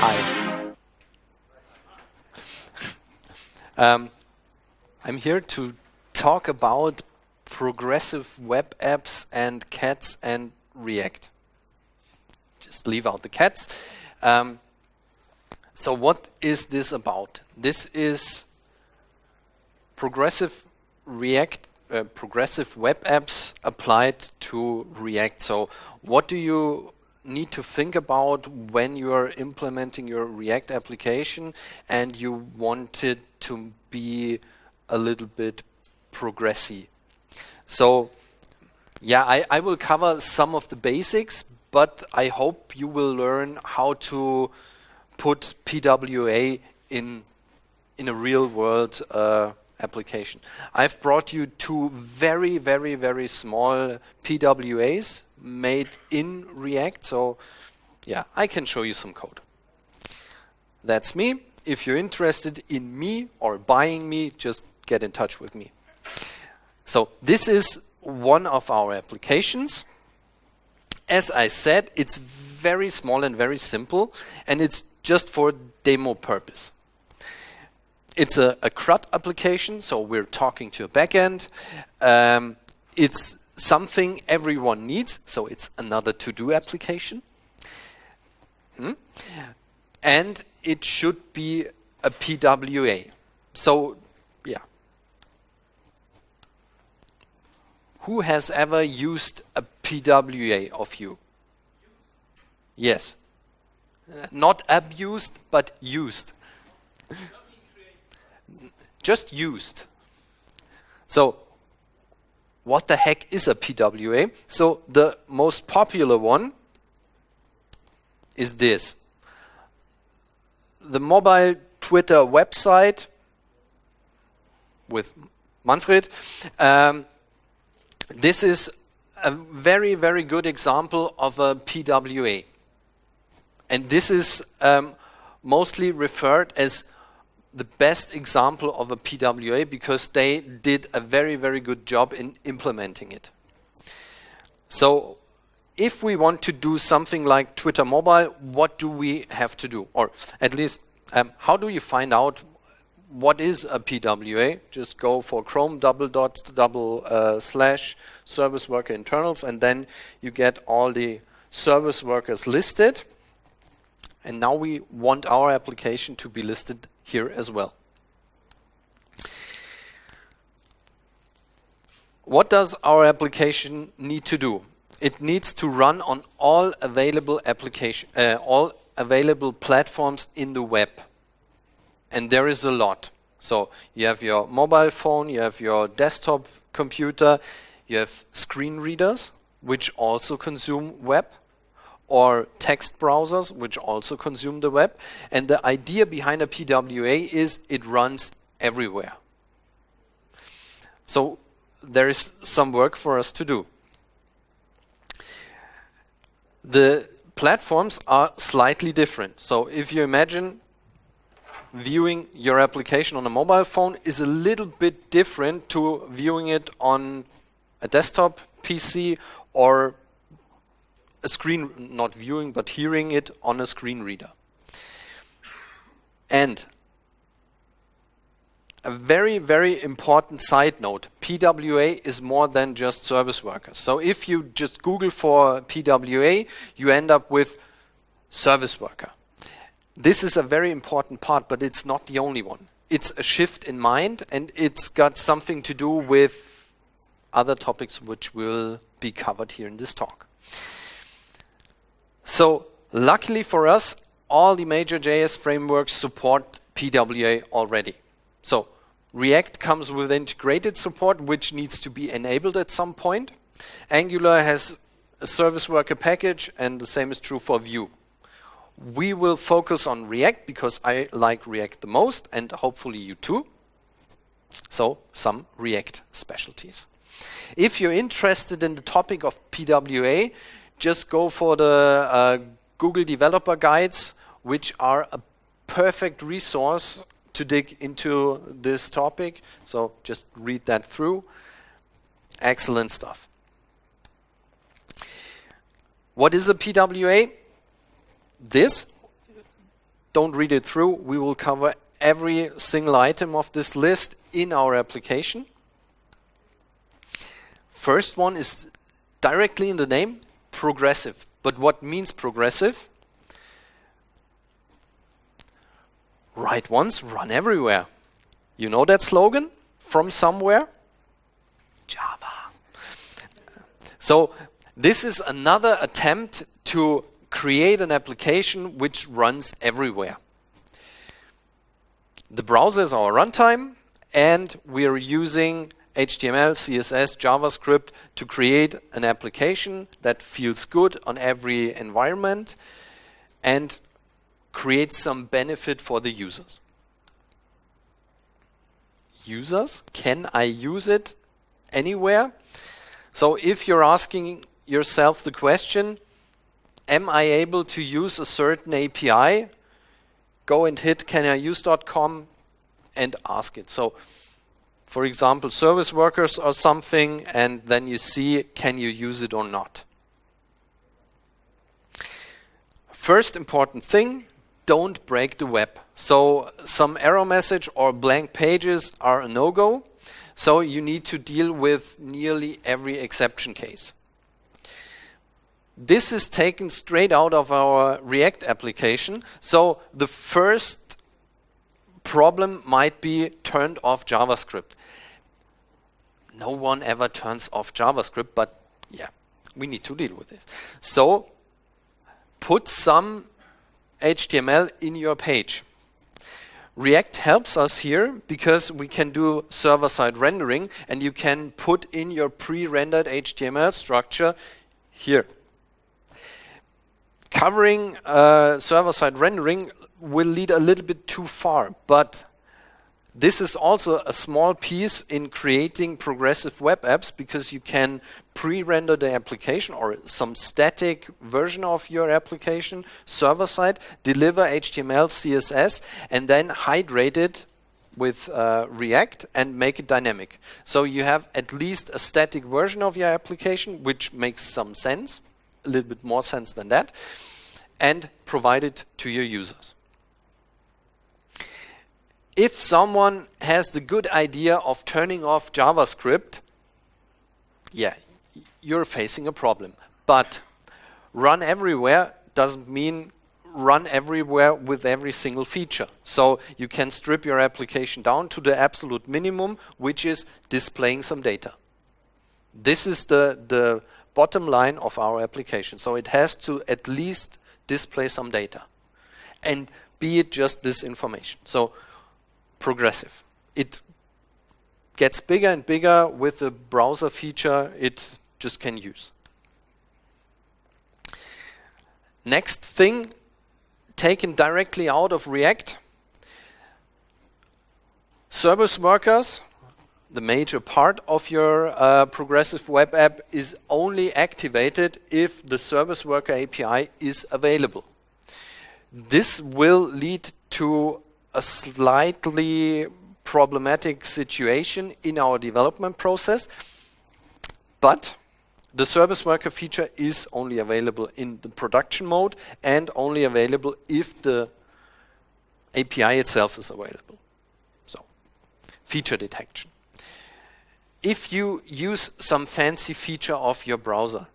Hi. I'm here to talk about progressive web apps and cats and React. Just leave out the cats. So what is this about? This is progressive progressive web apps applied to React. So what do you need to think about when you are implementing your React application and you want it to be a little bit progressy? So yeah, I will cover some of the basics, but I hope you will learn how to put PWA in a real world application. I've brought you two very small PWAs made in React, so yeah, I can show you some code. That's me. If you're interested in me or buying me, just get in touch with me. So this is one of our applications. As I said, it's very small and very simple, and it's just for demo purpose. It's a CRUD application, so we're talking to a backend. It's something everyone needs, so it's another to-do application. And it should be a PWA. So, yeah. Who has ever used a PWA of you? Yes. Not abused, but used. Just used. So, what the heck is a PWA? So, the most popular one is this. The mobile Twitter website with Manfred. This is a very good example of a PWA. And this is mostly referred as the best example of a PWA because they did a very good job in implementing it. So if we want to do something like Twitter mobile, what do we have to do? Or at least, how do you find out what is a PWA? Just go for Chrome // service worker internals, and then you get all the service workers listed. And now we want our application to be listed here as well. What does our application need to do? It needs to run on all available platforms in the web. And there is a lot. So you have your mobile phone, you have your desktop computer, you have screen readers, which also consume web, or text browsers, which also consume the web. And the idea behind a PWA is it runs everywhere. So there is some work for us to do. The platforms are slightly different. So if you imagine viewing your application on a mobile phone is a little bit different to viewing it on a desktop PC or a screen, not viewing, but hearing it on a screen reader. And a very important side note, PWA is more than just service workers. So if you just Google for PWA, you end up with service worker. This is a very important part, but it's not the only one. It's a shift in mind, and it's got something to do with other topics which will be covered here in this talk. So luckily for us, all the major JS frameworks support PWA already. So React comes with integrated support, which needs to be enabled at some point. Angular has a service worker package, and the same is true for Vue. We will focus on React because I like React the most, and hopefully you too. So some React specialties. If you're interested in the topic of PWA, just go for the Google Developer Guides, which are a perfect resource to dig into this topic. So just read that through. Excellent stuff. What is a PWA? This don't read it through. We will cover every single item of this list in our application. First one is directly in the name, progressive. But what means progressive? Write once, run everywhere. You know that slogan from somewhere? Java. So this is another attempt to create an application which runs everywhere. The browser is our runtime, and we're using HTML, CSS, JavaScript to create an application that feels good on every environment and creates some benefit for the users. Users, can I use it anywhere? So if you're asking yourself the question, am I able to use a certain API? Go and hit caniuse.com and ask it. So for example, service workers or something, and then you see, can you use it or not? First important thing, don't break the web. So some error message or blank pages are a no-go. So you need to deal with nearly every exception case. This is taken straight out of our React application. So the first problem might be turned off JavaScript. No one ever turns off JavaScript, but yeah, we need to deal with this. So put some HTML in your page. React helps us here because we can do server-side rendering, and you can put in your pre-rendered HTML structure here. Covering server-side rendering will lead a little bit too far, but this is also a small piece in creating progressive web apps, because you can pre-render the application or some static version of your application server-side, deliver HTML, CSS, and then hydrate it with React and make it dynamic. So you have at least a static version of your application, which makes some sense, a little bit more sense than that, and provide it to your users. If someone has the good idea of turning off JavaScript, yeah, you're facing a problem. But run everywhere doesn't mean run everywhere with every single feature. So you can strip your application down to the absolute minimum, which is displaying some data. This is the bottom line of our application. So it has to at least display some data, and be it just this information. So progressive. It gets bigger and bigger with the browser feature it just can use. Next thing, taken directly out of React. Service workers, the major part of your progressive web app, is only activated if the service worker API is available. This will lead to a slightly problematic situation in our development process, but the service worker feature is only available in the production mode and only available if the API itself is available. So, feature detection. If you use some fancy feature of your browser,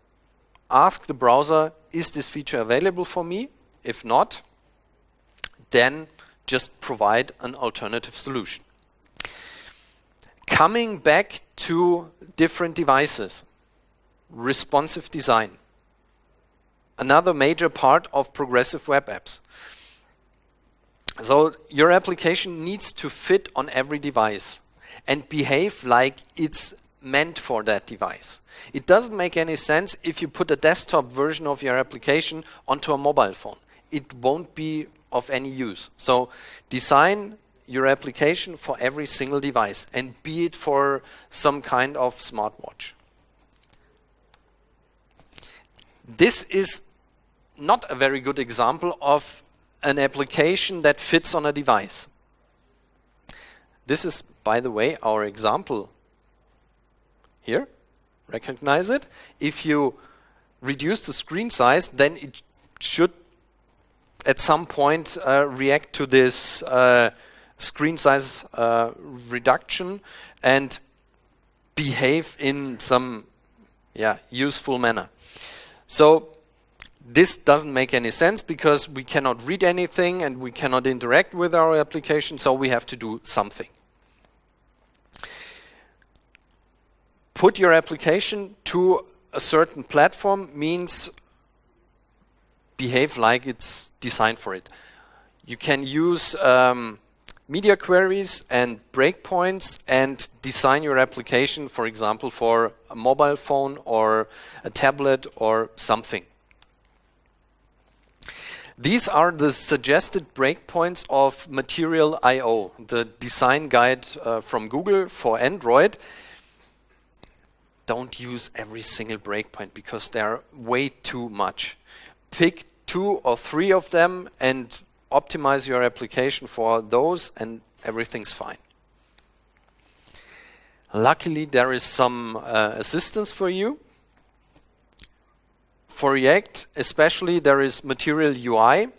ask the browser, is this feature available for me? If not, then just provide an alternative solution. Coming back to different devices, responsive design. Another major part of progressive web apps. So your application needs to fit on every device and behave like it's meant for that device. It doesn't make any sense if you put a desktop version of your application onto a mobile phone. It won't be of any use. So design your application for every single device, and be it for some kind of smartwatch. This is not a very good example of an application that fits on a device. This is, by the way, our example here. Recognize it. If you reduce the screen size, then it should at some point react to this screen size reduction and behave in some useful manner. So this doesn't make any sense because we cannot read anything and we cannot interact with our application, so we have to do something. Put your application to a certain platform means behave like it's designed for it. You can use media queries and breakpoints and design your application, for example, for a mobile phone or a tablet or something. These are the suggested breakpoints of Material.io, the design guide from Google for Android. Don't use every single breakpoint because they are way too much. Pick 2 or 3 of them and optimize your application for those and everything's fine. Luckily, there is some assistance for you. For React, especially, there is Material UI,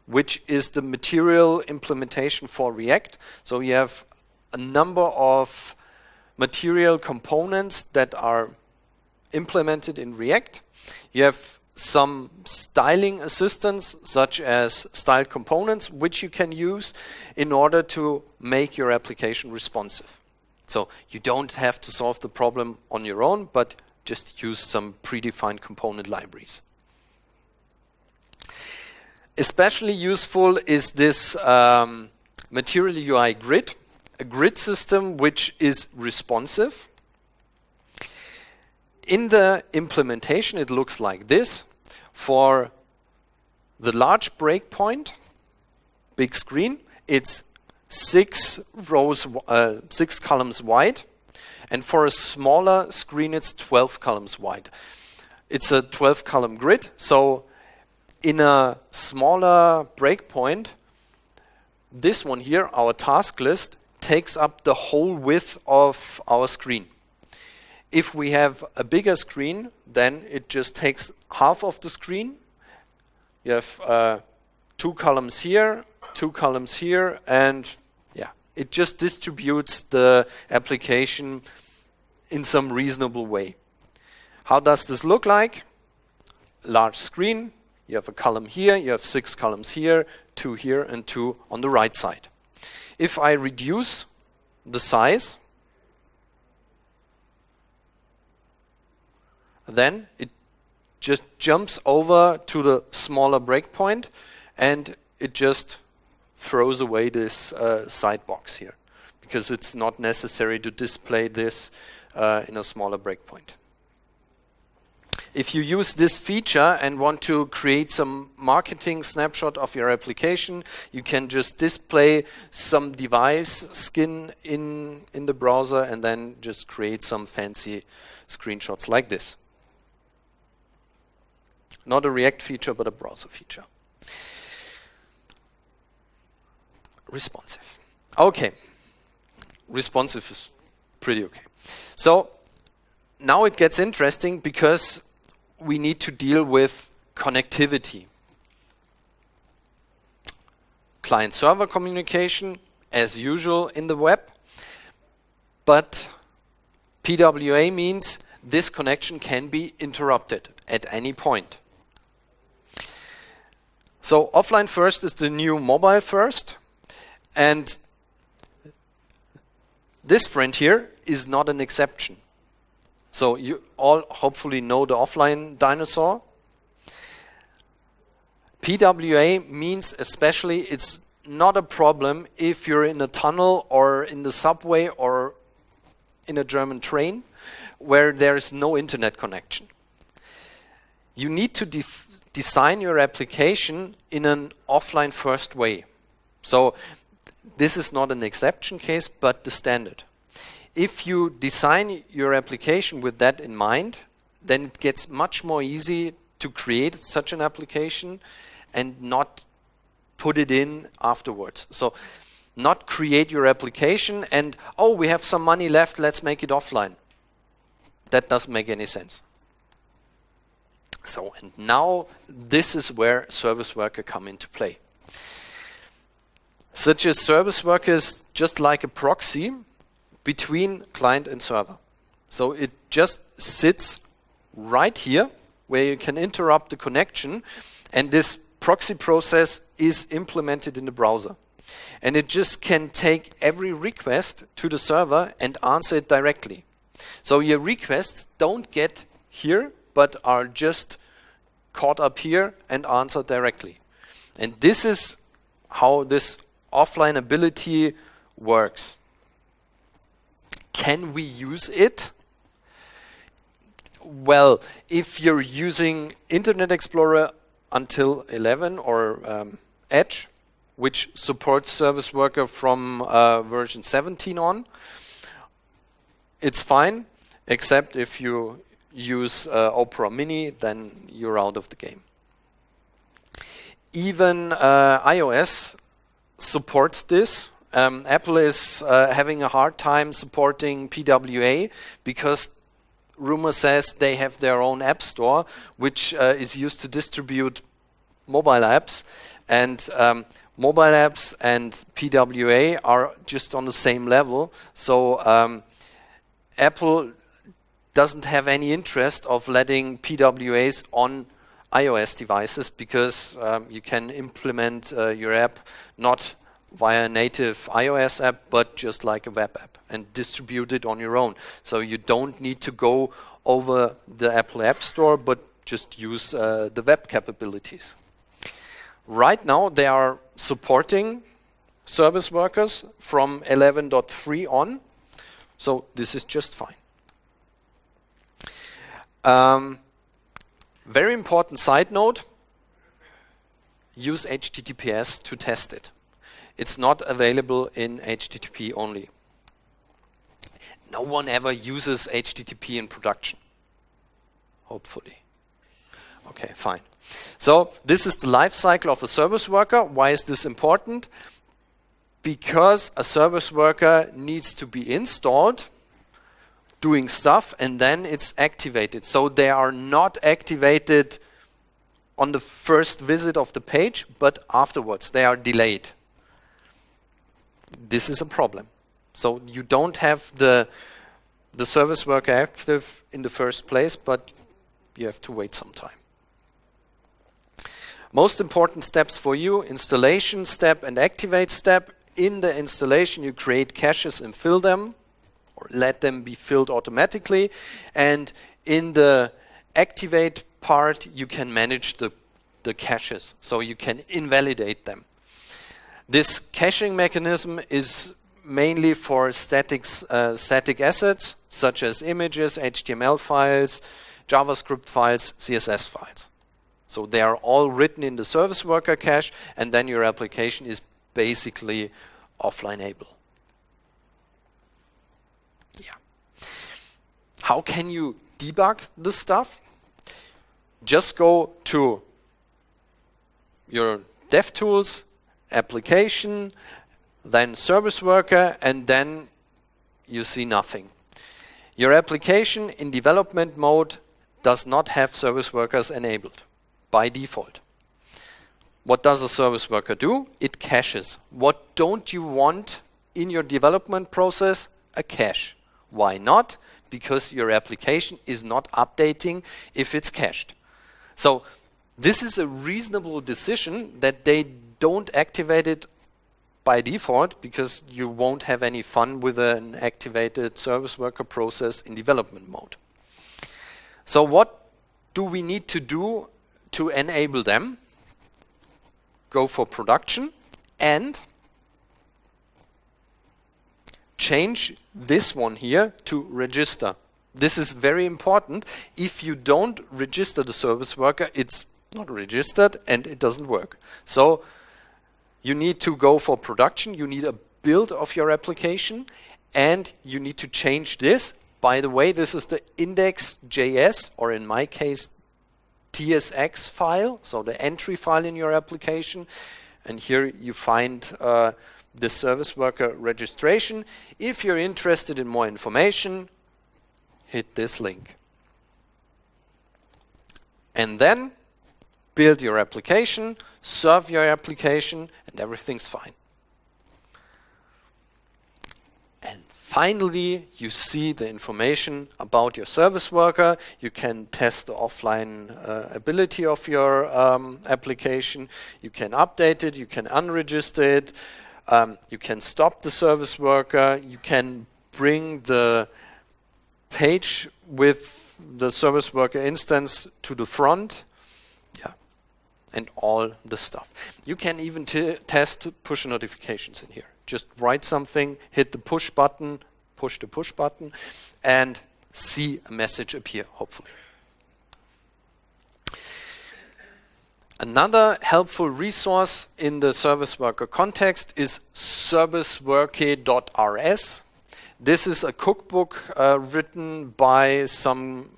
which is the material implementation for React. So you have a number of material components that are implemented in React. You have some styling assistance, such as styled components, which you can use in order to make your application responsive. So you don't have to solve the problem on your own, but just use some predefined component libraries. Especially useful is this Material UI grid, a grid system which is responsive. In the implementation, it looks like this. For the large breakpoint, big screen, it's 6 columns wide. And for a smaller screen, it's 12 columns wide. It's a 12-column grid. So in a smaller breakpoint, this one here, our task list, takes up the whole width of our screen. If we have a bigger screen, then it just takes half of the screen. You have 2 columns here, 2 columns here, and it just distributes the application in some reasonable way. How does this look like? Large screen, you have a column here, you have 6 columns here, 2 here, and 2 on the right side. If I reduce the size, then it just jumps over to the smaller breakpoint and it just throws away this side box here because it's not necessary to display this in a smaller breakpoint. If you use this feature and want to create some marketing snapshot of your application, you can just display some device skin in the browser and then just create some fancy screenshots like this. Not a React feature, but a browser feature. Responsive. Okay. Responsive is pretty okay. So now it gets interesting because we need to deal with connectivity. Client-server communication, as usual in the web, but PWA means this connection can be interrupted at any point. So offline first is the new mobile first, and this friend here is not an exception. So you all hopefully know the offline dinosaur. PWA means especially it's not a problem if you're in a tunnel or in the subway or in a German train where there is no internet connection. You need to design your application in an offline first way. So this is not an exception case, but the standard. If you design your application with that in mind, then it gets much more easy to create such an application and not put it in afterwards. So not create your application and, oh, we have some money left, let's make it offline. That doesn't make any sense. So, and now this is where service worker come into play. Such a service worker is just like a proxy between client and server. So it just sits right here where you can interrupt the connection, and this proxy process is implemented in the browser. And it just can take every request to the server and answer it directly. So your requests don't get here, but are just caught up here and answered directly. And this is how this offline ability works. Can we use it? Well, if you're using Internet Explorer until 11 or Edge, which supports Service Worker from version 17 on, it's fine, except if you use Opera Mini, then you're out of the game. Even iOS supports this. Apple is having a hard time supporting PWA because rumor says they have their own app store, which is used to distribute mobile apps, and mobile apps and PWA are just on the same level. So Apple doesn't have any interest of letting PWAs on iOS devices because you can implement your app not via a native iOS app, but just like a web app and distribute it on your own. So you don't need to go over the Apple App Store, but just use the web capabilities. Right now, they are supporting service workers from 11.3 on, so this is just fine. Very important side note, use HTTPS to test it. It's not available in HTTP only. No one ever uses HTTP in production. Hopefully. Okay, fine. So this is the life cycle of a service worker. Why is this important? Because a service worker needs to be installed, doing stuff, and then it's activated. So they are not activated on the first visit of the page, but afterwards they are delayed. This is a problem. So you don't have the service worker active in the first place, but you have to wait some time. Most important steps for you, installation step and activate step. In the installation, you create caches and fill them, or let them be filled automatically. And in the activate part, you can manage the caches, so you can invalidate them. This caching mechanism is mainly for static assets, such as images, HTML files, JavaScript files, CSS files. So they are all written in the service worker cache, and then your application is basically offline able. Yeah. How can you debug this stuff? Just go to your DevTools, application, then service worker, and then you see nothing. Your application in development mode does not have service workers enabled by default. What does a service worker do? It caches. What don't you want in your development process? A cache. Why not? Because your application is not updating if it's cached. So this is a reasonable decision that they don't activate it by default, because you won't have any fun with an activated service worker process in development mode. So what do we need to do to enable them? Go for production and change this one here to register. This is very important. If you don't register the service worker, it's not registered and it doesn't work. So you need to go for production. You need a build of your application, and you need to change this. By the way, this is the index.js, or in my case, TSX file, so the entry file in your application. And here you find the service worker registration. If you're interested in more information, hit this link. And then build your application, serve your application, and everything's fine. And finally, you see the information about your service worker. You can test the offline ability of your application. You can update it. You can unregister it. You can stop the service worker. You can bring the page with the service worker instance to the front. Yeah, and all the stuff. You can even test push notifications in here. Just write something, hit the push button, push the push button, and see a message appear, hopefully. Another helpful resource in the service worker context is serviceworker.rs. This is a cookbook written by some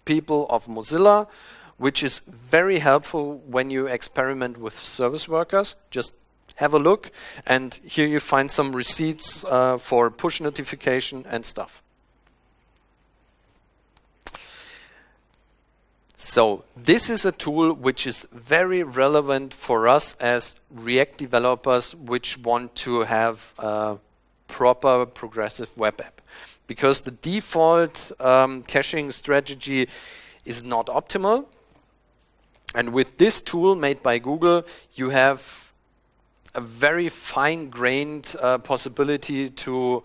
people of Mozilla, which is very helpful when you experiment with service workers. Just have a look, and here you find some receipts for push notification and stuff. So this is a tool which is very relevant for us as React developers which want to have a proper progressive web app. Because the default caching strategy is not optimal. And with this tool made by Google, you have a very fine-grained possibility to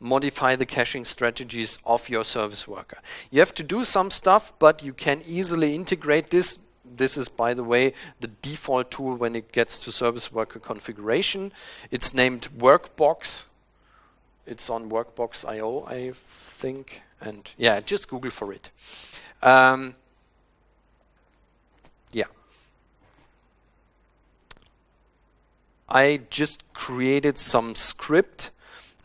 modify the caching strategies of your service worker. You have to do some stuff, but you can easily integrate this. This is, by the way, the default tool when it gets to service worker configuration. It's named Workbox. It's on workbox.io, I think. And yeah, just Google for it. Yeah. I just created some script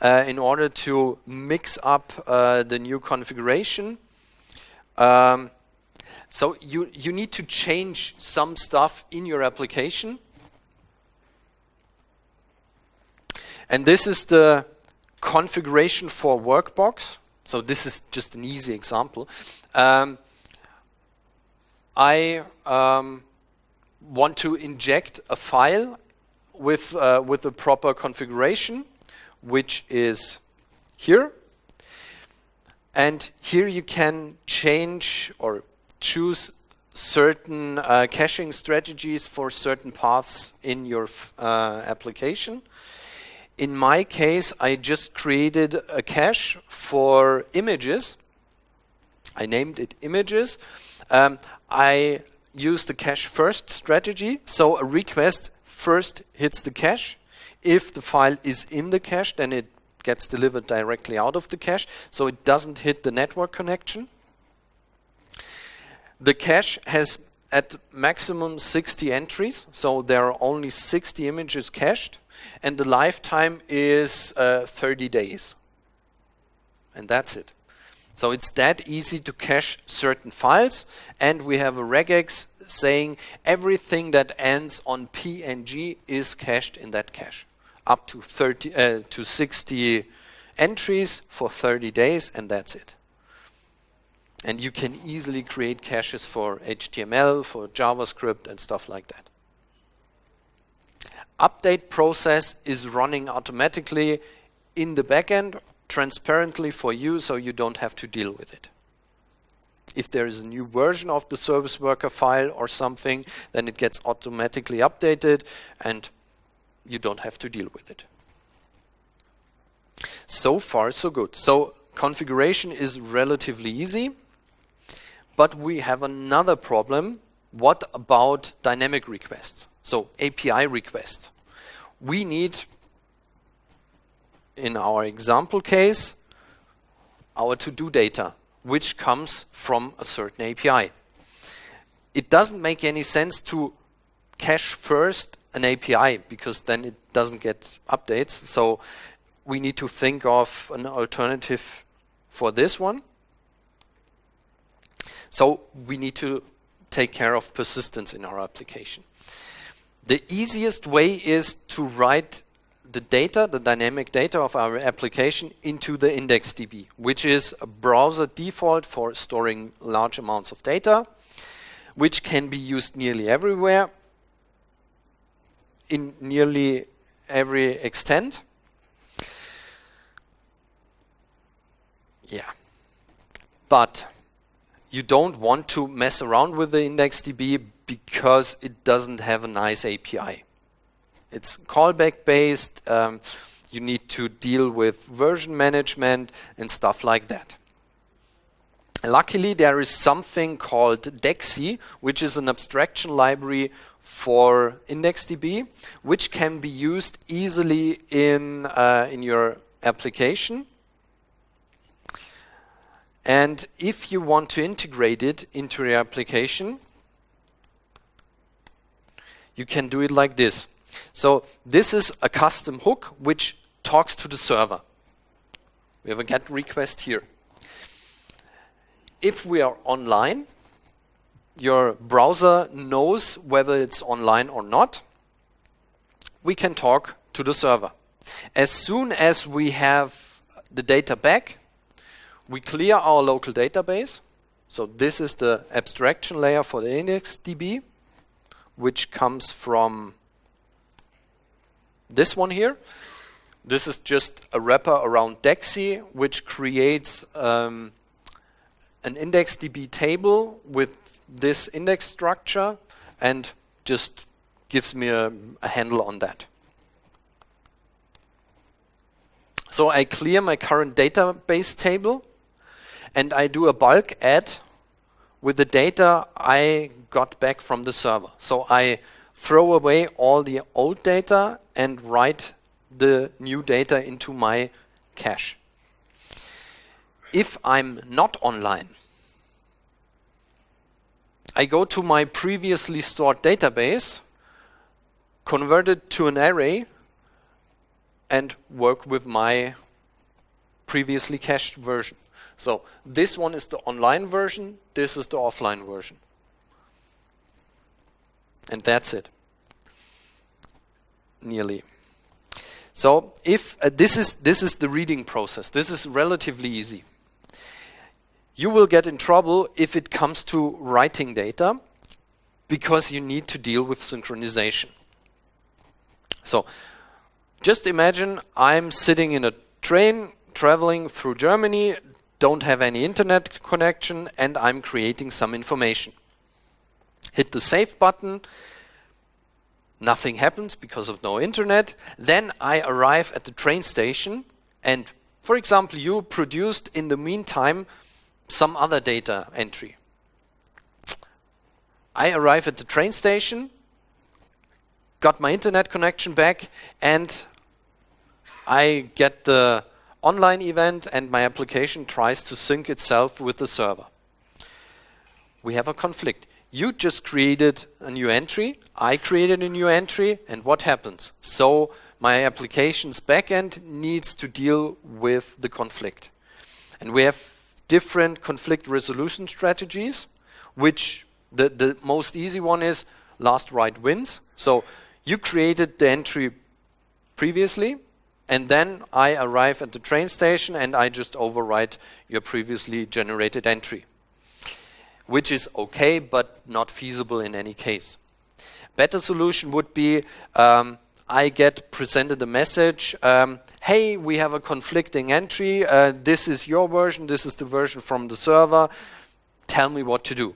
in order to mix up the new configuration. So you need to change some stuff in your application. And this is the configuration for Workbox. So this is just an easy example. I want to inject a file with the proper configuration, which is here. And here you can change or choose certain caching strategies for certain paths in your application. In my case, I just created a cache for images. I named it images. I used the cache first strategy. So a request first hits the cache. If the file is in the cache, then it gets delivered directly out of the cache. So it doesn't hit the network connection. The cache has at maximum 60 entries. So there are only 60 images cached. And the lifetime is 30 days. And that's it. So it's that easy to cache certain files. And we have a regex saying everything that ends on PNG is cached in that cache. Up to 60 entries for 30 days, and that's it. And you can easily create caches for HTML, for JavaScript, and stuff like that. Update process is running automatically in the backend, transparently for you, so you don't have to deal with it. If there is a new version of the service worker file or something, then it gets automatically updated and you don't have to deal with it. So far, so good. So configuration is relatively easy, but we have another problem. What about dynamic requests? So API requests. We need, in our example case, our to-do data, which comes from a certain API. It doesn't make any sense to cache first an API, because then it doesn't get updates. So we need to think of an alternative for this one. So we need to take care of persistence in our application. The easiest way is to write the data, the dynamic data of our application into the IndexedDB, which is a browser default for storing large amounts of data. which can be used nearly everywhere, in nearly every extent. Yeah. But you don't want to mess around with the IndexedDB because it doesn't have a nice API. It's callback based. You need to deal with version management and stuff like that. Luckily, there is something called Dexy, which is an abstraction library for IndexedDB, which can be used easily in your application. And if you want to integrate it into your application, you can do it like this. So this is a custom hook which talks to the server. We have a GET request here. If we are online, your browser knows whether it's online or not. We can talk to the server. As soon as we have the data back, we clear our local database. So this is the abstraction layer for the IndexedDB, which comes from this one here. This is just a wrapper around Dexy, which creates an IndexedDB table with this index structure and just gives me a handle on that. So I clear my current database table and I do a bulk add with the data I got back from the server. So I throw away all the old data and write the new data into my cache. If I'm not online, I go to my previously stored database, convert it to an array, and work with my previously cached version. So this one is the online version, this is the offline version. And that's it. Nearly. So if this is the reading process, this is relatively easy. You will get in trouble if it comes to writing data because you need to deal with synchronization. So just imagine I'm sitting in a train traveling through Germany, don't have any internet connection, and I'm creating some information. Hit the save button, nothing happens because of no internet. Then I arrive at the train station and, for example, you produced in the meantime some other data entry. I arrive at the train station, got my internet connection back, and I get the online event and my application tries to sync itself with the server. We have a conflict. You just created a new entry, I created a new entry, and what happens? So my application's backend needs to deal with the conflict. And we have different conflict resolution strategies, which the most easy one is last write wins. So you created the entry previously, and then I arrive at the train station and I just overwrite your previously generated entry, which is okay, but not feasible in any case. Better solution would be I get presented a message, hey, we have a conflicting entry, this is your version, this is the version from the server, tell me what to do.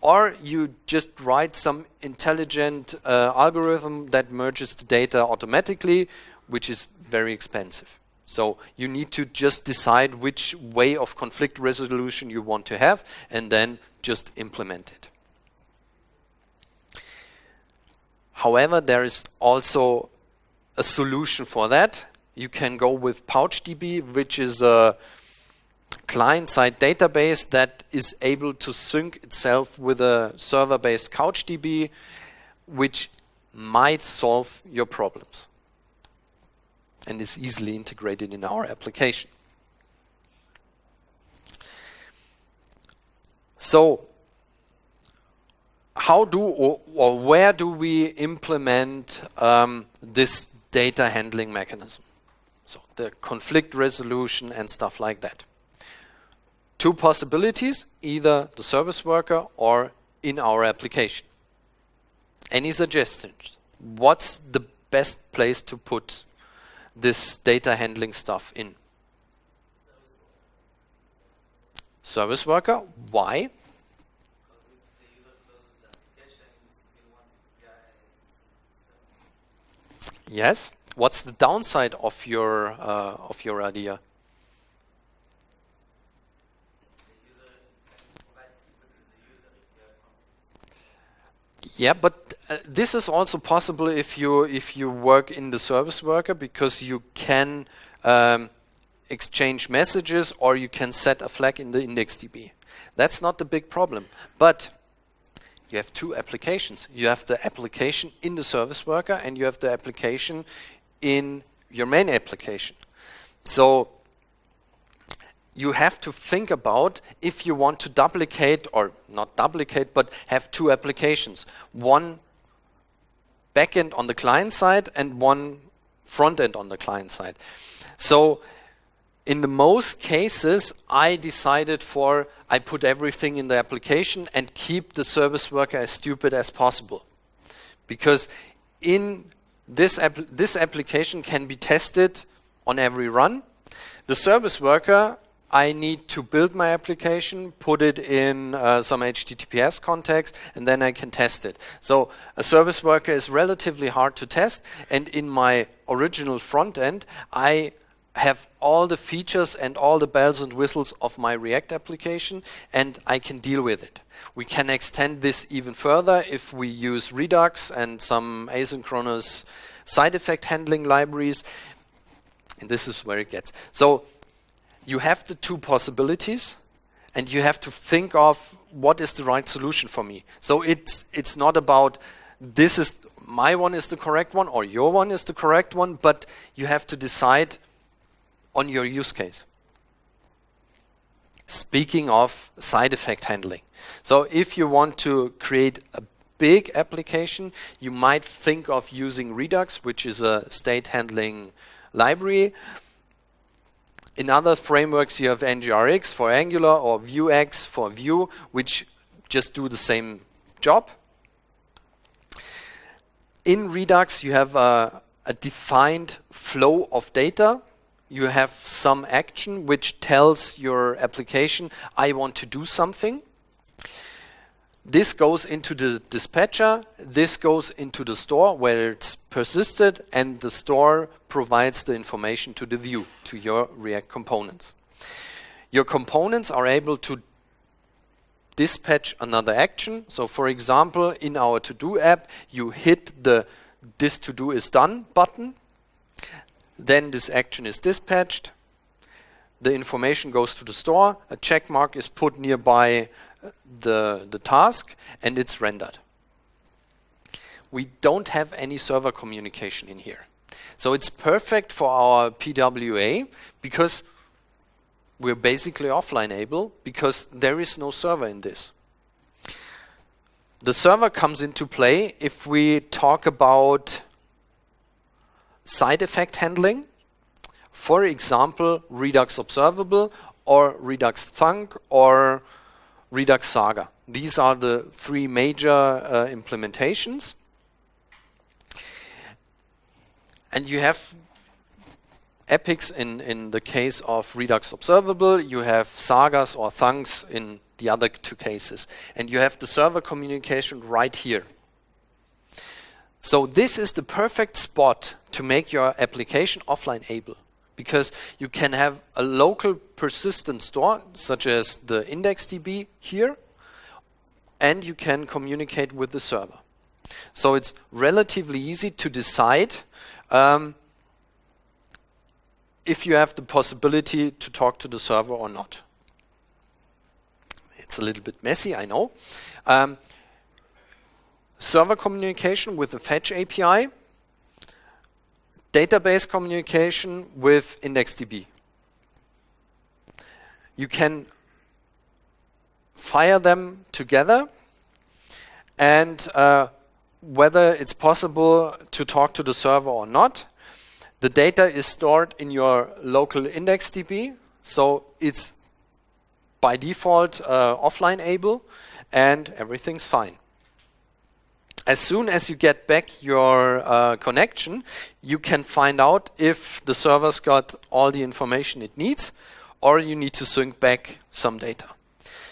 Or you just write some intelligent algorithm that merges the data automatically, which is very expensive. So you need to just decide which way of conflict resolution you want to have and then just implement it. However, there is also a solution for that. You can go with PouchDB, which is a client-side database that is able to sync itself with a server-based CouchDB, which might solve your problems and is easily integrated in our application. So, how do or where do we implement this data handling mechanism? So the conflict resolution and stuff like that. Two possibilities, either the service worker or in our application. Any suggestions? What's the best place to put this data handling stuff in? Service worker. Why? Yes. What's the downside of your idea? Yeah, but this is also possible if you work in the service worker, because you can exchange messages, or you can set a flag in the IndexedDB. That's not the big problem. But you have two applications. You have the application in the service worker, and you have the application in your main application. So you have to think about if you want to duplicate, or not duplicate, but have two applications. One backend on the client side and one front end on the client side. So in the most cases, I decided I put everything in the application and keep the service worker as stupid as possible. Because in this application can be tested on every run. The service worker, I need to build my application, put it in some HTTPS context, and then I can test it. So a service worker is relatively hard to test, and in my original front end, I have all the features and all the bells and whistles of my React application, and I can deal with it. We can extend this even further if we use Redux and some asynchronous side effect handling libraries, and this is where it gets. So you have the two possibilities, and you have to think of what is the right solution for me. So it's not about this is my one is the correct one or your one is the correct one, but you have to decide on your use case. Speaking of side effect handling. So if you want to create a big application, you might think of using Redux, which is a state handling library. In other frameworks, you have NGRX for Angular or Vuex for Vue, which just do the same job. In Redux, you have a defined flow of data. You have some action which tells your application, I want to do something. This goes into the dispatcher, this goes into the store where it's persisted, and the store provides the information to the view, to your React components. Your components are able to dispatch another action. So for example, in our to-do app, you hit the this to-do is done button. Then this action is dispatched. The information goes to the store. A check mark is put nearby the task, and it's rendered. We don't have any server communication in here. So it's perfect for our PWA because we're basically offline able, because there is no server in this. The server comes into play if we talk about side effect handling. For example, Redux Observable or Redux Thunk or Redux Saga. These are the three major implementations. And you have epics in the case of Redux Observable, you have sagas or thunks in the other two cases. And you have the server communication right here. So this is the perfect spot to make your application offline able, because you can have a local persistent store, such as the IndexedDB here, and you can communicate with the server. So it's relatively easy to decide if you have the possibility to talk to the server or not. It's a little bit messy, I know. Server communication with the Fetch API, database communication with IndexedDB. You can fire them together, and whether it's possible to talk to the server or not, the data is stored in your local IndexedDB, so it's by default offline able, and everything's fine. As soon as you get back your connection, you can find out if the server's got all the information it needs, or you need to sync back some data.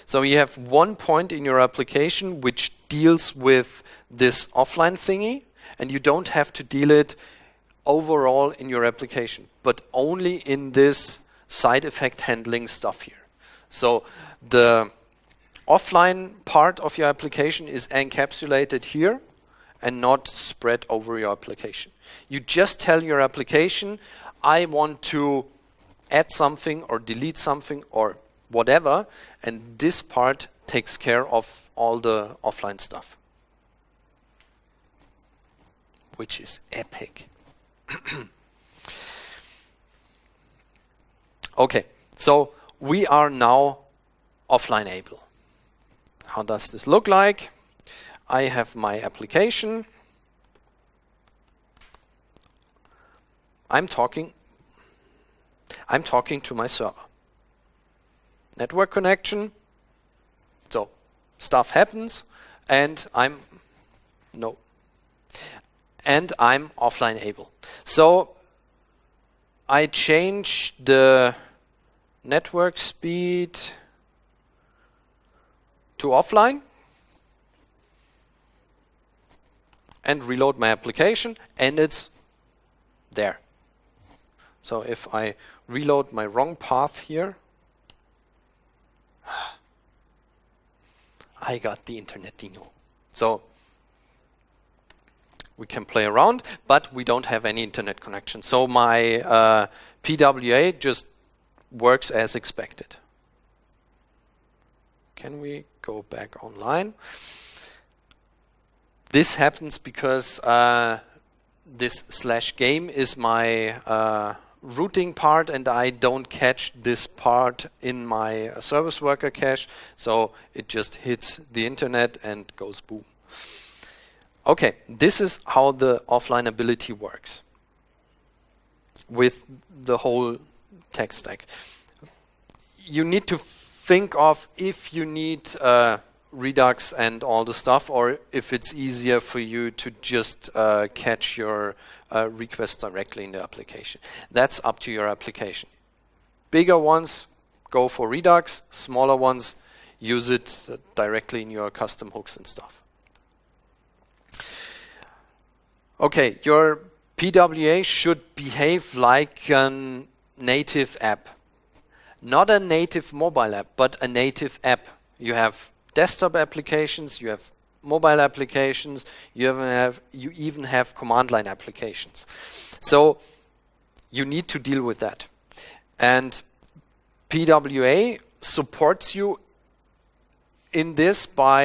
So you have one point in your application which deals with this offline thingy, and you don't have to deal it overall in your application, but only in this side effect handling stuff here. So the offline part of your application is encapsulated here and not spread over your application. You just tell your application, I want to add something or delete something or whatever, and this part takes care of all the offline stuff, which is epic. Okay, so we are now offline able. How does this look like? I have my application. I'm talking to my server. Network connection. So stuff happens, and I'm offline able. So I change the network speed to offline and reload my application, and it's there. So if I reload my wrong path here, I got the internet dino. So we can play around, but we don't have any internet connection. So my PWA just works as expected. Can we go back online? This happens because this /game is my routing part, and I don't catch this part in my service worker cache, so it just hits the internet and goes boom. Okay, this is how the offline ability works with the whole tech stack. You need to think of if you need Redux and all the stuff, or if it's easier for you to just catch your requests directly in the application. That's up to your application. Bigger ones, go for Redux. Smaller ones, use it directly in your custom hooks and stuff. Okay, your PWA should behave like a native app. Not a native mobile app, but a native app. You have desktop applications, you have mobile applications, you even have command line applications. So you need to deal with that. And PWA supports you in this by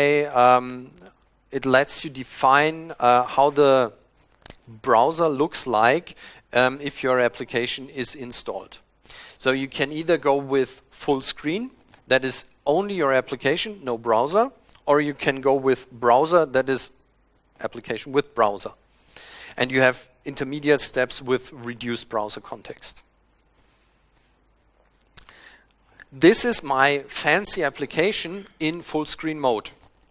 it lets you define how the browser looks like if your application is installed. So you can either go with full screen, that is only your application, no browser, or you can go with browser, that is application with browser. And you have intermediate steps with reduced browser context. This is my fancy application in full screen mode.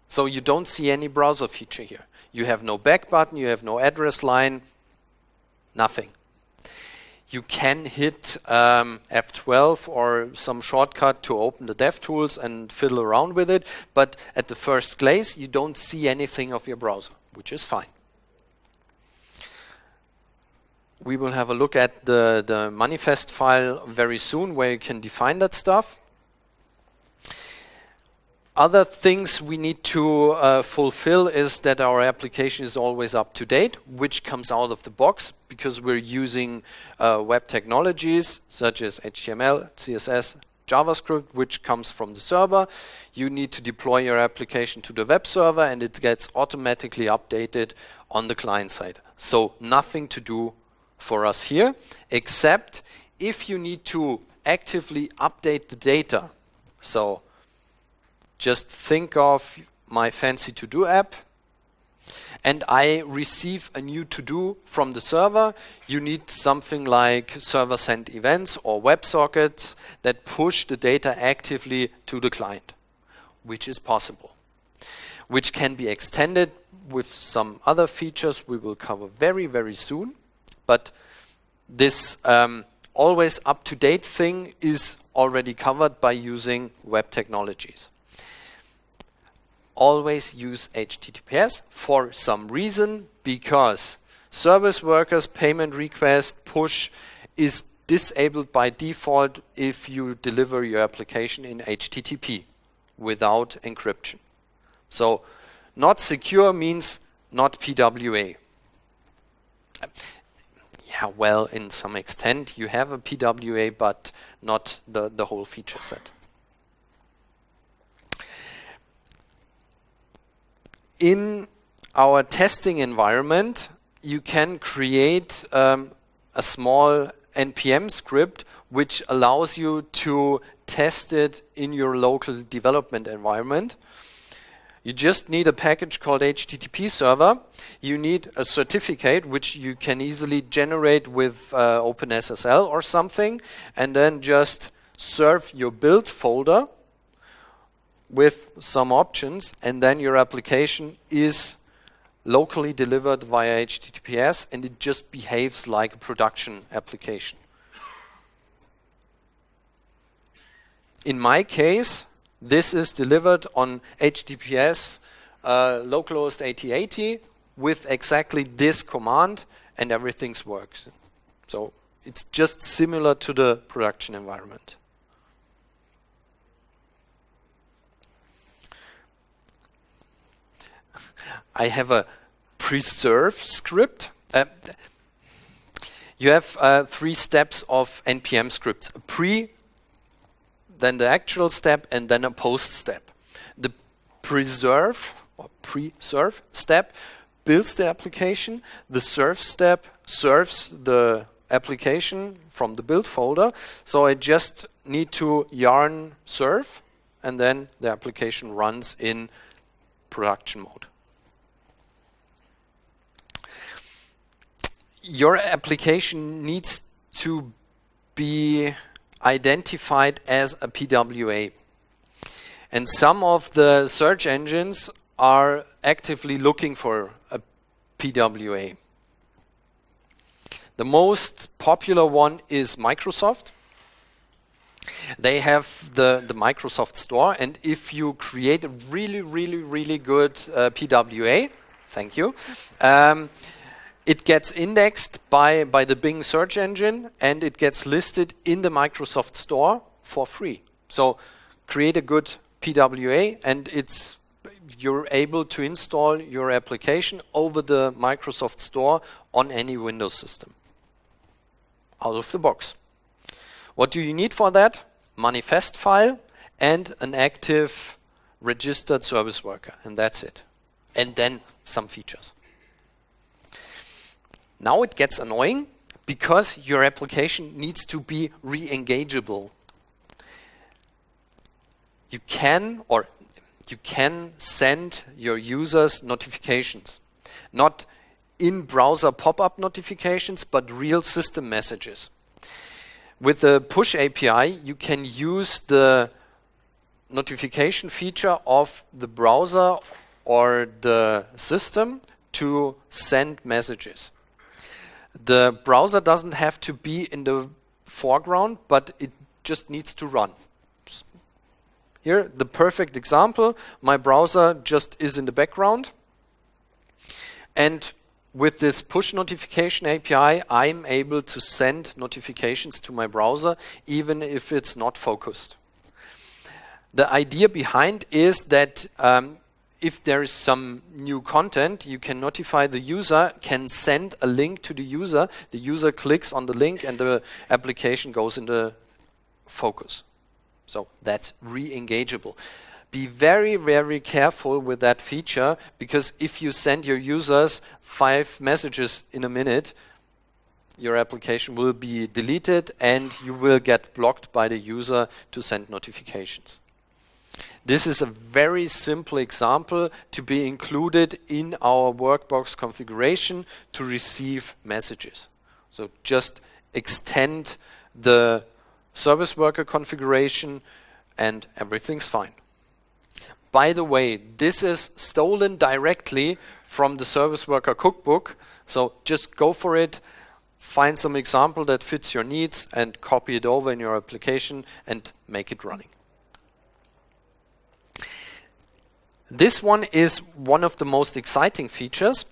So you don't see any browser feature here. You have no back button, you have no address line, nothing. You can hit F12 or some shortcut to open the DevTools and fiddle around with it, but at the first glance you don't see anything of your browser, which is fine. We will have a look at the manifest file very soon where you can define that stuff. Other things we need to fulfill is that our application is always up to date, which comes out of the box because we're using web technologies such as HTML, CSS, JavaScript, which comes from the server. You need to deploy your application to the web server and it gets automatically updated on the client side. So nothing to do for us here, except if you need to actively update the data. So just think of my fancy to-do app, and I receive a new to-do from the server. You need something like server-sent events or WebSockets that push the data actively to the client, which is possible. which can be extended with some other features we will cover very, very soon. But this always up-to-date thing is already covered by using web technologies. Always use HTTPS for some reason, because service workers, payment request, push is disabled by default if you deliver your application in HTTP without encryption. So not secure means not PWA. Yeah, well, in some extent you have a PWA, but not the whole feature set. In our testing environment, you can create a small NPM script which allows you to test it in your local development environment. You just need a package called HTTP server. You need a certificate which you can easily generate with OpenSSL or something, and then just serve your build folder with some options, and then your application is locally delivered via HTTPS, and it just behaves like a production application. In my case, this is delivered on HTTPS localhost 8080 with exactly this command, and everything works. So it's just similar to the production environment. I have a preserve script. You have 3 steps of NPM scripts: a pre, then the actual step, and then a post step. The preserve or pre-serve step builds the application. The serve step serves the application from the build folder. So I just need to yarn serve, and then the application runs in production mode. Your application needs to be identified as a PWA. And some of the search engines are actively looking for a PWA. The most popular one is Microsoft. They have the Microsoft Store, and if you create a really good PWA, thank you, it gets indexed by the Bing search engine, and it gets listed in the Microsoft Store for free. So create a good PWA, and you're able to install your application over the Microsoft Store on any Windows system out of the box. What do you need for that? Manifest file and an active registered service worker, and that's it. And then some features. Now it gets annoying because your application needs to be re-engageable. You can send your users notifications, not in-browser pop-up notifications, but real system messages. With the push API, you can use the notification feature of the browser or the system to send messages. The browser doesn't have to be in the foreground, but it just needs to run. Here, the perfect example, my browser just is in the background. And with this push notification API, I'm able to send notifications to my browser, even if it's not focused. The idea behind is that if there is some new content, you can notify the user, can send a link to the user clicks on the link, and the application goes into focus. So that's re-engageable. Be very careful with that feature, because if you send your users 5 messages in a minute, your application will be deleted and you will get blocked by the user to send notifications. This is a very simple example to be included in our workbox configuration to receive messages. So just extend the service worker configuration and everything's fine. by the way, this is stolen directly from the Service Worker Cookbook. So just go for it, find some example that fits your needs, and copy it over in your application and make it running. This one is one of the most exciting features.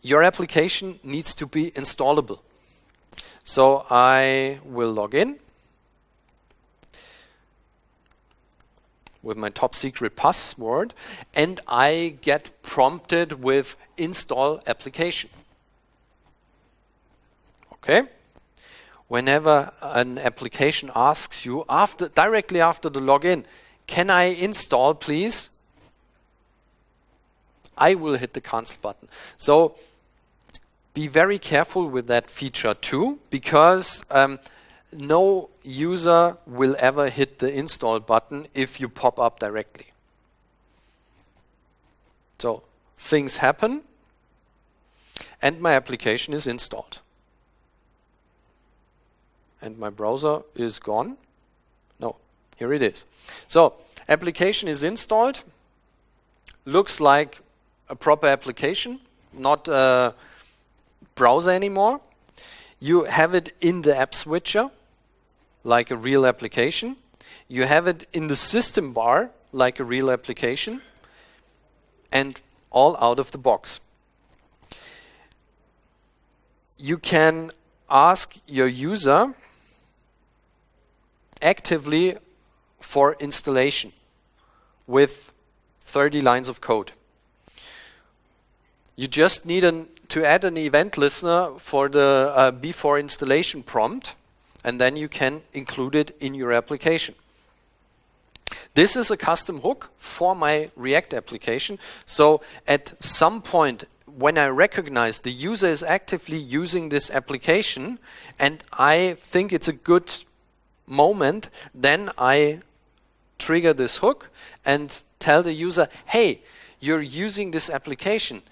Your application needs to be installable. So I will log in with my top secret password, and I get prompted with install application. Okay? Whenever an application asks you directly after the login, can I install please? I will hit the cancel button. So be very careful with that feature too, because no user will ever hit the install button if you pop up directly. So things happen and my application is installed. And my browser is gone. No, here it is. So application is installed. Looks like a proper application, not a browser anymore. You have it in the app switcher, like a real application. You have it in the system bar, like a real application, and all out of the box. You can ask your user actively for installation with 30 lines of code. You just need to add an event listener for the before installation prompt, and then you can include it in your application. This is a custom hook for my React application. So at some point, when I recognize the user is actively using this application and I think it's a good moment, then I trigger this hook and tell the user, hey, you're using this application.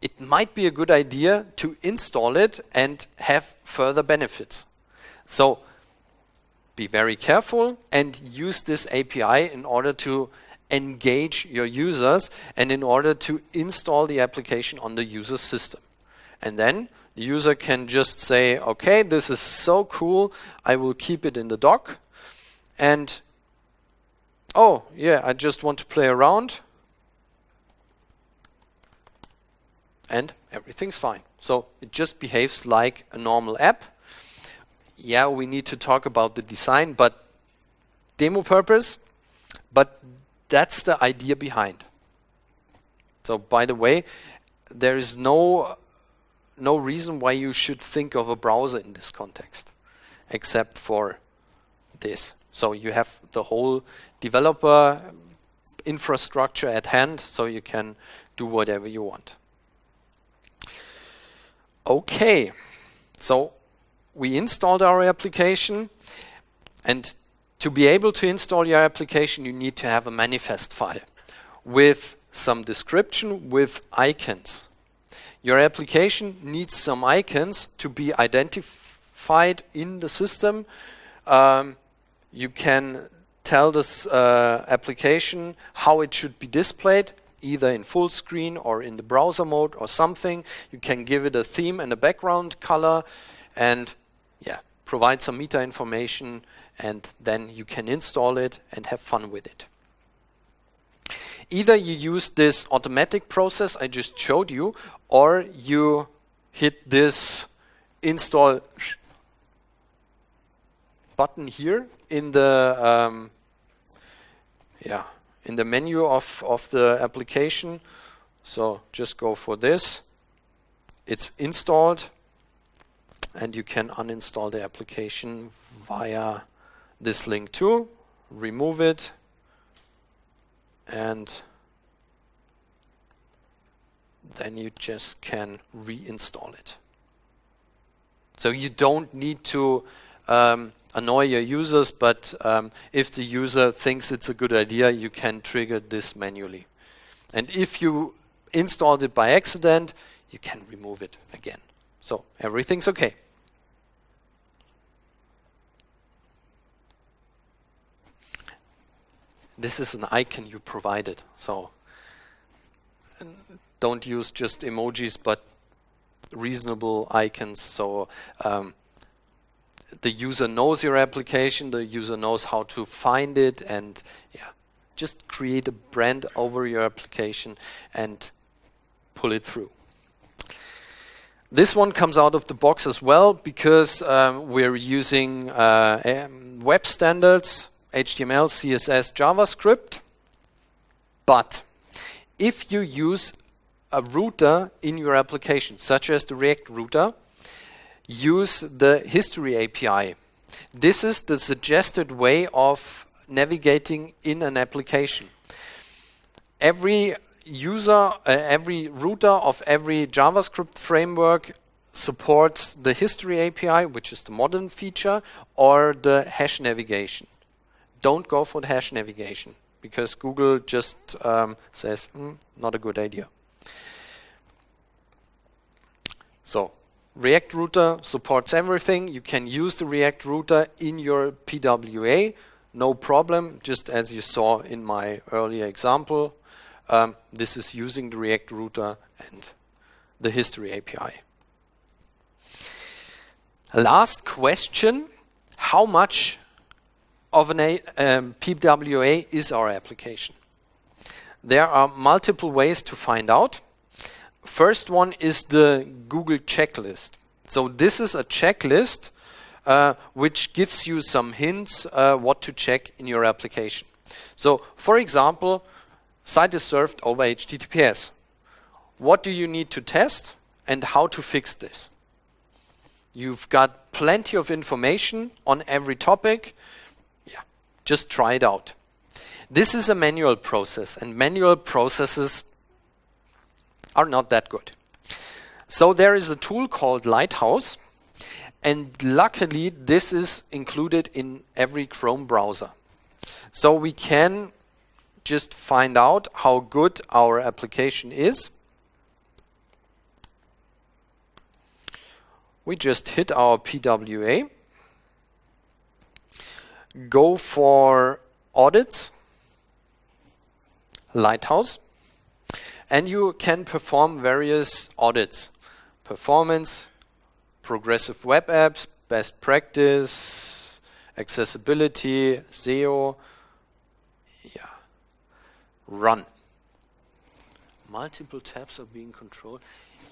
It might be a good idea to install it and have further benefits. So be very careful and use this API in order to engage your users and in order to install the application on the user system. And then the user can just say, okay, this is so cool, I will keep it in the dock. And oh, yeah, I just want to play around. And everything's fine. So it just behaves like a normal app. Yeah, we need to talk about the design, but demo purpose, but that's the idea behind. So by the way, there is no reason why you should think of a browser in this context, except for this. So you have the whole developer infrastructure at hand, so you can do whatever you want. Okay, so we installed our application, and to be able to install your application, you need to have a manifest file with some description, with icons. Your application needs some icons to be identified in the system. You can tell this application how it should be displayed, either in full screen or in the browser mode or something. You can give it a theme and a background color and provide some meta information, and then you can install it and have fun with it. Either you use this automatic process I just showed you, or you hit this install button here in the in the menu of the application. So just go for this. It's installed, and you can uninstall the application via this link too. Remove it, and then you just can reinstall it. So you don't need to annoy your users, but if the user thinks it's a good idea, you can trigger this manually. And if you installed it by accident, you can remove it again. So everything's okay. this is an icon you provided. So don't use just emojis, but reasonable icons. So the user knows your application, the user knows how to find it, and yeah, just create a brand over your application and pull it through. This one comes out of the box as well because we're using web standards, HTML, CSS, JavaScript. But if you use a router in your application, such as the React router, use the history API. This is the suggested way of navigating in an application. Every user, every router of every JavaScript framework supports the history API, which is the modern feature, or the hash navigation. Don't go for the hash navigation because Google just says, not a good idea. So React router supports everything. You can use the React router in your PWA, no problem, just as you saw in my earlier example. This is using the React router and the history API. Last question, how much of an PWA is our application? There are multiple ways to find out. First one is the Google checklist. So this is a checklist which gives you some hints what to check in your application. So for example, site is served over HTTPS. What do you need to test and how to fix this? You've got plenty of information on every topic. Yeah, just try it out. This is a manual process, and manual processes are not that good. So there is a tool called Lighthouse, and luckily this is included in every Chrome browser. So we can just find out how good our application is. We just hit our PWA, go for audits, Lighthouse, and you can perform various audits. Performance, progressive web apps, best practice, accessibility, SEO. Yeah. Run. Multiple tabs are being controlled.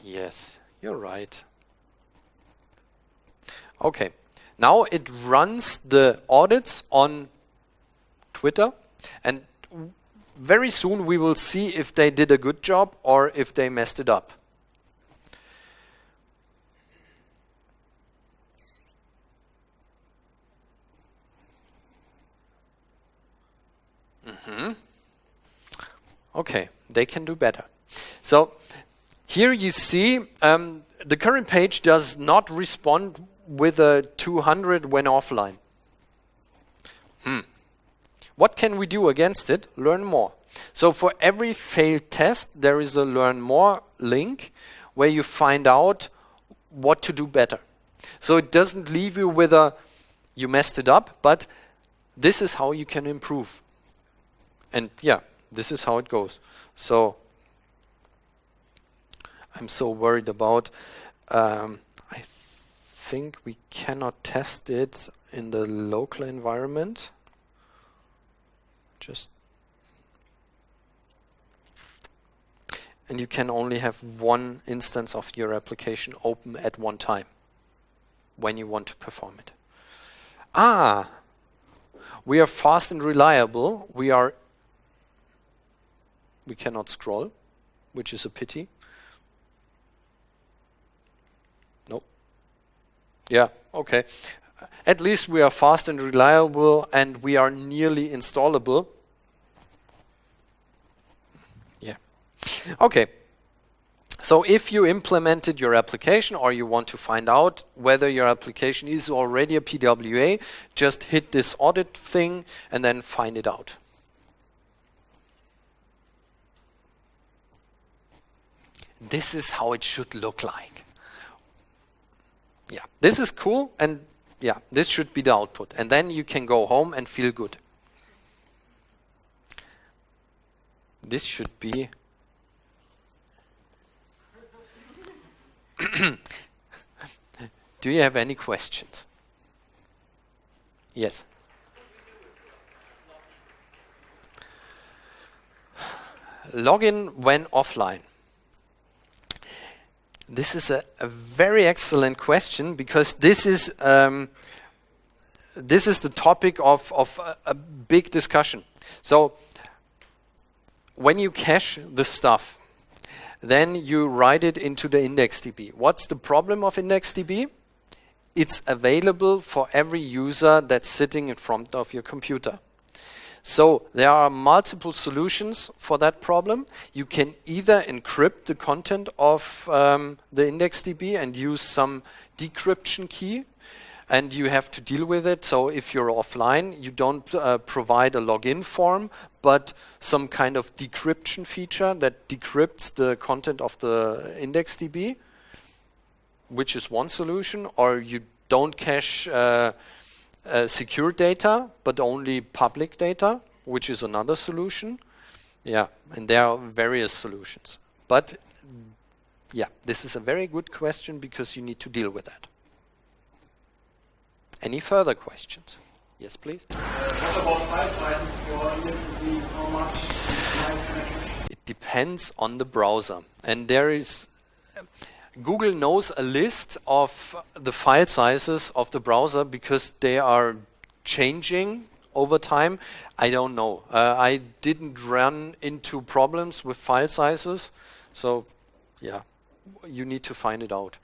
Yes, you're right. Okay. Now it runs the audits on Twitter, and very soon we will see if they did a good job or if they messed it up. Okay, they can do better. So here you see the current page does not respond with a 200 when offline. What can we do against it? Learn more. So for every failed test, there is a learn more link where you find out what to do better. So it doesn't leave you with a, you messed it up, but this is how you can improve. And yeah, this is how it goes. So I'm so worried about, I think we cannot test it in the local environment. And you can only have one instance of your application open at one time when you want to perform it. We are fast and reliable. We cannot scroll, which is a pity. Nope. Yeah, okay. At least we are fast and reliable, and we are nearly installable. Yeah. Okay. So if you implemented your application or you want to find out whether your application is already a PWA, just hit this audit thing and then find it out. This is how it should look like. Yeah, this is cool, and yeah, this should be the output. And then you can go home and feel good. This should be... Do you have any questions? Yes. Login when offline. This is a very excellent question, because this is the topic of a big discussion. So when you cache the stuff, then you write it into the IndexedDB. What's the problem of IndexedDB? It's available for every user that's sitting in front of your computer. So there are multiple solutions for that problem. You can either encrypt the content of the IndexedDB and use some decryption key, and you have to deal with it. So if you're offline, you don't provide a login form, but some kind of decryption feature that decrypts the content of the IndexedDB, which is one solution. Or you don't cache secure data, but only public data, which is another solution. Yeah, and there are various solutions. But yeah, this is a very good question, because you need to deal with that. Any further questions? Yes, please. What about file sizes for IndexedDB? How much size can I cache? It depends on the browser. And there is... Google knows a list of the file sizes of the browser, because they are changing over time. I don't know. I didn't run into problems with file sizes. So, yeah, you need to find it out.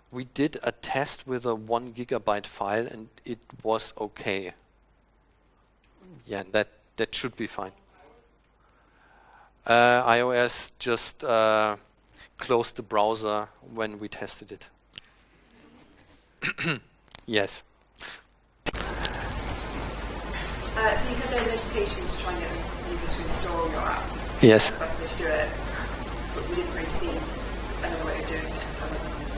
We did a test with a 1 gigabyte file, and it was okay. Yeah, that should be fine. iOS just closed the browser when we tested it. Yes. So you said there are notifications to try and get users to install your app. Yes. That's the way to do it. But we didn't really see another way of doing it.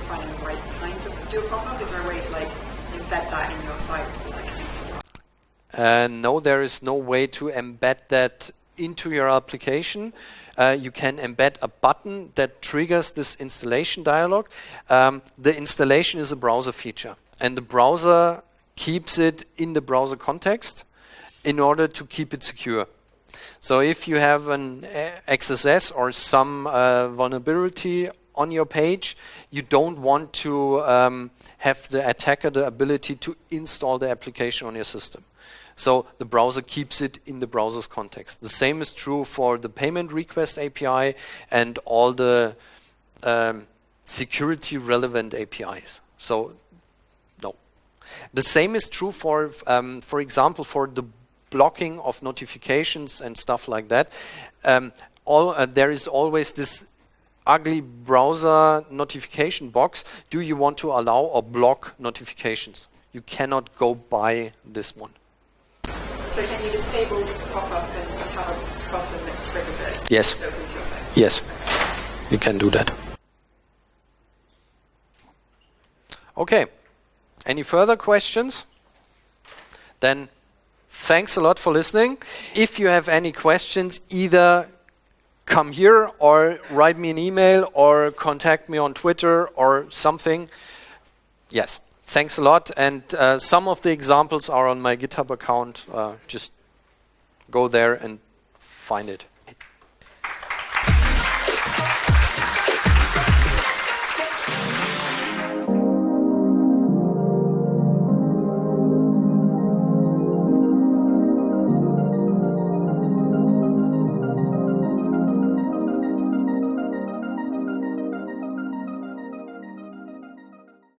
Finding the right time to do a pop-up. Is there a way to embed that in your site to be install? No, there is no way to embed that into your application. You can embed a button that triggers this installation dialog. The installation is a browser feature, and the browser keeps it in the browser context in order to keep it secure. So if you have an XSS or some vulnerability on your page, you don't want to have the attacker the ability to install the application on your system. So the browser keeps it in the browser's context. The same is true for the payment request API and all the security relevant APIs. So no. The same is true for example, for the blocking of notifications and stuff like that. There is always this ugly browser notification box. Do you want to allow or block notifications? You cannot go by this one. So can you disable the pop-up and have a button that triggers it? Yes. Goes into your site? Yes. You can do that. Okay. Any further questions? Then thanks a lot for listening. If you have any questions, either come here or write me an email or contact me on Twitter or something. Yes. Thanks a lot, and some of the examples are on my GitHub account. Just go there and find it.